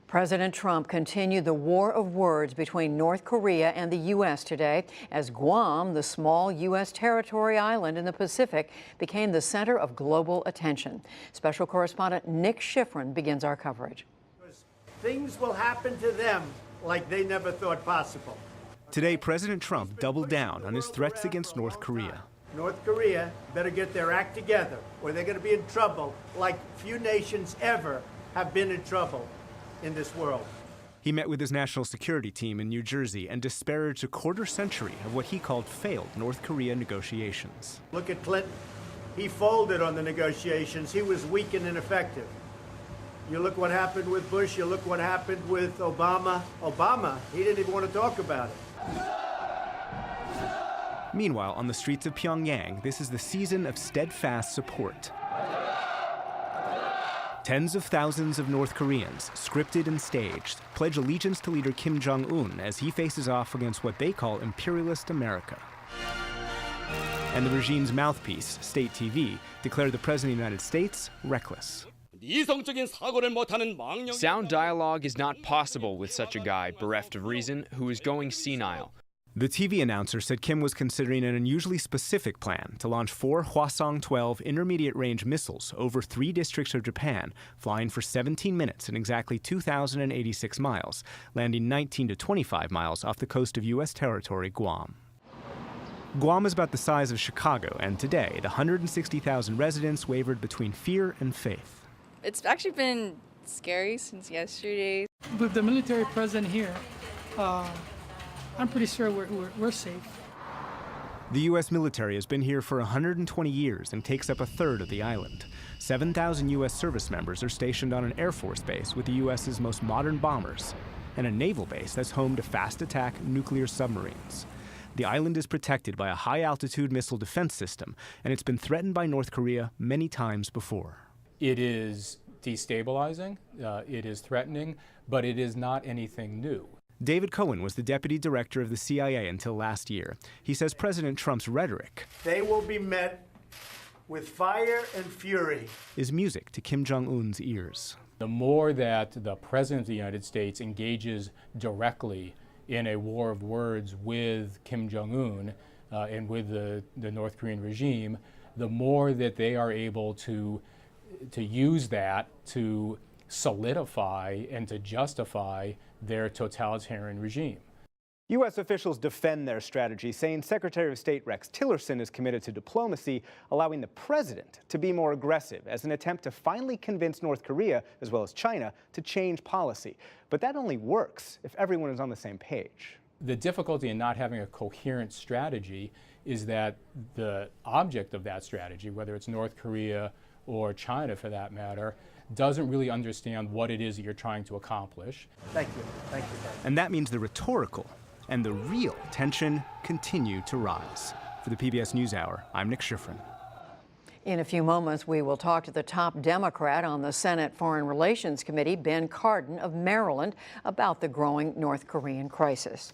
President Trump continued the war of words between North Korea and the U.S. today as Guam, the small U.S. territory island in the Pacific, became the center of global attention. Special correspondent Nick Schifrin begins our coverage. Things will happen to them like they never thought possible. Today, President Trump doubled down on his threats against North Korea. North Korea better get their act together or they're going to be in trouble like few nations ever have been in trouble in this world. He met with his national security team in New Jersey and disparaged a quarter-century of what he called failed North Korea negotiations. Look at Clinton. He folded on the negotiations. He was weak and ineffective. You look what happened with Bush. You look what happened with Obama. Obama, he didn't even want to talk about it. Meanwhile, on the streets of Pyongyang, this is the season of steadfast support. Tens of thousands of North Koreans, scripted and staged, pledge allegiance to leader Kim Jong-un as he faces off against what they call imperialist America. And the regime's mouthpiece, State TV, declared the President of the United States reckless. Sound dialogue is not possible with such a guy, bereft of reason, who is going senile. The TV announcer said Kim was considering an unusually specific plan to launch 4 Hwasong-12 intermediate-range missiles over 3 districts of Japan, flying for 17 minutes and exactly 2,086 miles, landing 19 to 25 miles off the coast of U.S. territory, Guam. Guam is about the size of Chicago, and today, the 160,000 residents wavered between fear and faith. It's actually been scary since yesterday. With the military present here, I'm pretty sure we're safe. The U.S. military has been here for 120 years and takes up a third of the island. 7,000 U.S. service members are stationed on an Air Force base with the U.S.'s most modern bombers, and a naval base that's home to fast-attack nuclear submarines. The island is protected by a high-altitude missile defense system, and it's been threatened by North Korea many times before. It is destabilizing, it is threatening, but it is not anything new. David Cohen was the deputy director of the CIA until last year. He says President Trump's rhetoric, they will be met with fire and fury, is music to Kim Jong-un's ears. The more that the President of the United States engages directly in a war of words with Kim Jong-un and with the North Korean regime, the more that they are able to use that to solidify and to justify their totalitarian regime. U.S. officials defend their strategy, saying Secretary of State Rex Tillerson is committed to diplomacy, allowing the president to be more aggressive as an attempt to finally convince North Korea, as well as China, to change policy. But that only works if everyone is on the same page. The difficulty in not having a coherent strategy is that the object of that strategy, whether it's North Korea or China for that matter, doesn't really understand what it is that you're trying to accomplish. Thank you. Thank you. And that means the rhetorical and the real tension continue to rise. For the PBS NewsHour, I'm Nick Schifrin. In a few moments, we will talk to the top Democrat on the Senate Foreign Relations Committee, Ben Cardin of Maryland, about the growing North Korean crisis.